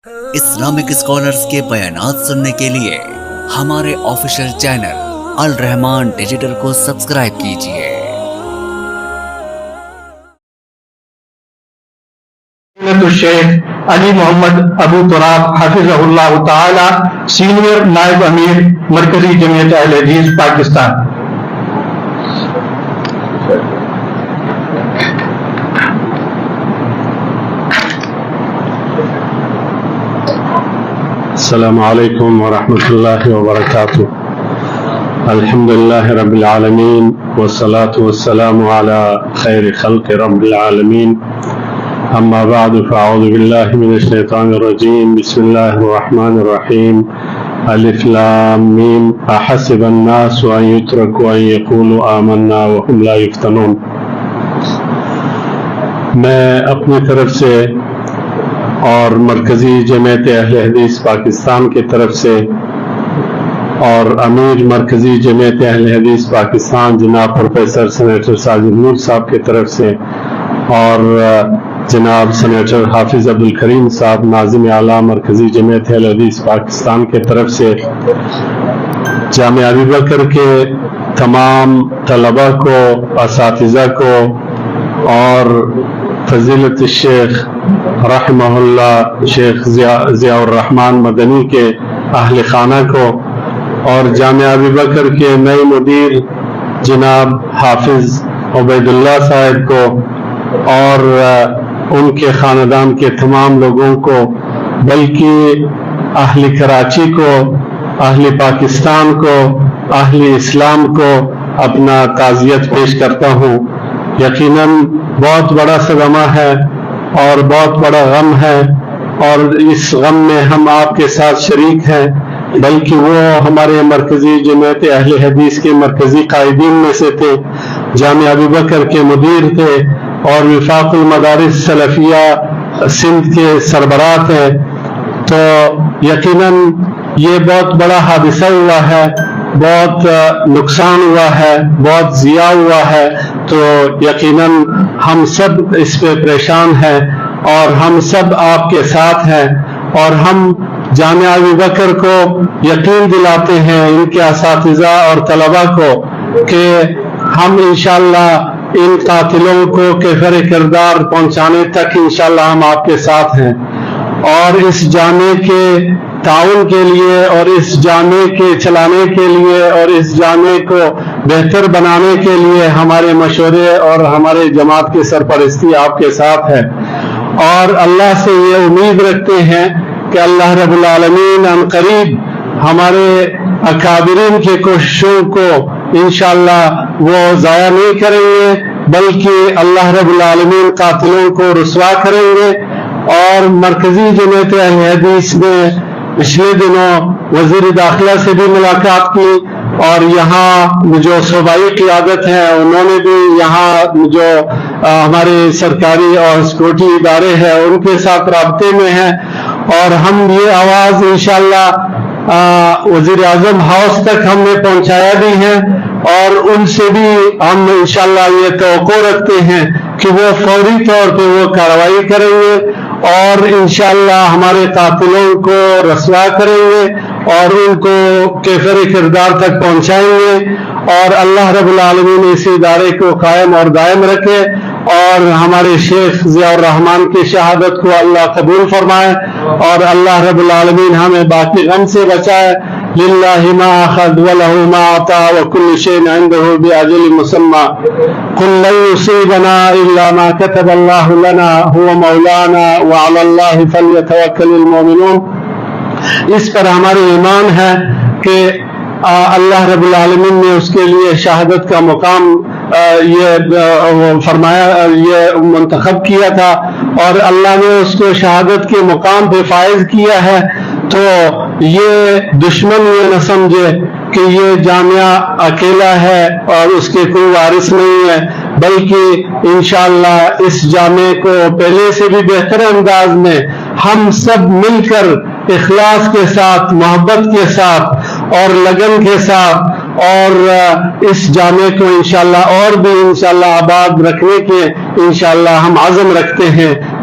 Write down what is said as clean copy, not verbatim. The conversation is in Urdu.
اسلامک اسکالرز کے بیانات سننے کے لیے ہمارے آفیشیل چینل الرحمان ڈیجیٹل کو سبسکرائب کیجیے۔ الشیخ علی محمد ابو تراب حفظہ اللہ تعالی، سینئر نائب امیر مرکزی جمعیت اہل حدیث پاکستان۔ السلام علیکم ورحمۃ اللہ وبرکاتہ۔ الحمد للہ رب العالمین والصلاة والسلام علی خیر خلق رب العالمین، اما بعد فاعوذ باللہ من الشیطان الرجیم، بسم اللہ الرحمن الرحیم، الف لام میم، احسب الناس ان یترکوا ان یقولوا آمنا وهم لا یفتنون۔ میں اپنی طرف سے اور مرکزی جمعیت اہل حدیث پاکستان کی طرف سے اور امیر مرکزی جمعیت اہل حدیث پاکستان جناب پروفیسر سینیٹر ساجد نور صاحب کی طرف سے اور جناب سینیٹر حافظ عبدالکریم صاحب ناظم اعلیٰ مرکزی جمعیت اہل حدیث پاکستان کی طرف سے جامعہ ابی بکر کے تمام طلبہ کو، اساتذہ کو اور فضیلت الشیخ رحمہ اللہ شیخ ضیاء الرحمن مدنی کے اہل خانہ کو اور جامعہ ابی بکر کے نئے مدیر جناب حافظ عبید اللہ صاحب کو اور ان کے خاندان کے تمام لوگوں کو، بلکہ اہل کراچی کو، اہل پاکستان کو، اہل اسلام کو اپنا تعزیت پیش کرتا ہوں۔ یقیناً بہت بڑا صدمہ ہے اور بہت بڑا غم ہے، اور اس غم میں ہم آپ کے ساتھ شریک ہیں، بلکہ وہ ہمارے مرکزی جمعیت اہل حدیث کے مرکزی قائدین میں سے تھے، جامعہ ابی بکر کے مدیر تھے اور وفاق المدارس سلفیہ سندھ کے سربراہ تھے۔ تو یقیناً یہ بہت بڑا حادثہ ہوا ہے، بہت نقصان ہوا ہے، بہت ضیاع ہوا ہے، تو یقیناً ہم سب اس پہ پریشان ہیں اور ہم سب آپ کے ساتھ ہیں، اور ہم جامعہ ابی بکر کو یقین دلاتے ہیں، ان کے اساتذہ اور طلبہ کو، کہ ہم انشاءاللہ ان قاتلوں کو کیفر کردار پہنچانے تک انشاءاللہ ہم آپ کے ساتھ ہیں، اور اس جامعے کے تعاون کے لیے اور اس جامعے کے چلانے کے لیے اور اس جامعے کو بہتر بنانے کے لیے ہمارے مشورے اور ہمارے جماعت کی سرپرستی آپ کے ساتھ ہے، اور اللہ سے یہ امید رکھتے ہیں کہ اللہ رب العالمین ان قریب ہمارے اکابرین کی کوششوں کو انشاءاللہ وہ ضائع نہیں کریں گے، بلکہ اللہ رب العالمین قاتلوں کو رسوا کریں گے۔ اور مرکزی جمعیت اہل حدیث میں پچھلے دنوں وزیر داخلہ سے بھی ملاقات کی، اور یہاں جو صوبائی قیادت ہے انہوں نے بھی یہاں جو ہمارے سرکاری اور سیکورٹی ادارے ہیں ان کے ساتھ رابطے میں ہیں، اور ہم یہ آواز انشاءاللہ وزیر اعظم ہاؤس تک ہم نے پہنچایا بھی ہے، اور ان سے بھی ہم انشاءاللہ یہ توقع رکھتے ہیں کہ وہ فوری طور پہ وہ کارروائی کریں گے اور انشاءاللہ ہمارے قاتلوں کو رسوا کریں گے اور ان کو کیفر کردار تک پہنچائیں گے، اور اللہ رب العالمین اس ادارے کو قائم اور دائم رکھے، اور ہمارے شیخ ضیاء الرحمن کی شہادت کو اللہ قبول فرمائے، اور اللہ رب العالمین ہمیں باقی غم سے بچائے۔ للہ ما اخذ ولہ ما عطا وکل شیء عنده بأجل مسمى قل لن یصیبنا الا ما كتب اللہ لنا هو مولانا وعلى اللہ فلیتوکل المؤمنون۔ اس پر ہمارے ایمان ہے کہ اللہ رب العالمین نے اس کے لیے شہادت کا مقام یہ فرمایا، یہ منتخب کیا تھا، اور اللہ نے اس کو شہادت کے مقام پہ فائز کیا ہے۔ تو یہ دشمن یہ نہ سمجھے کہ یہ جامعہ اکیلا ہے اور اس کے کوئی وارث نہیں ہے، بلکہ انشاءاللہ اس جامعے کو پہلے سے بھی بہتر انداز میں ہم سب مل کر اخلاص کے ساتھ، محبت کے ساتھ اور لگن کے ساتھ، اور اس جامعے کو انشاءاللہ اور بھی انشاءاللہ آباد رکھنے کے انشاءاللہ ہم عزم رکھتے ہیں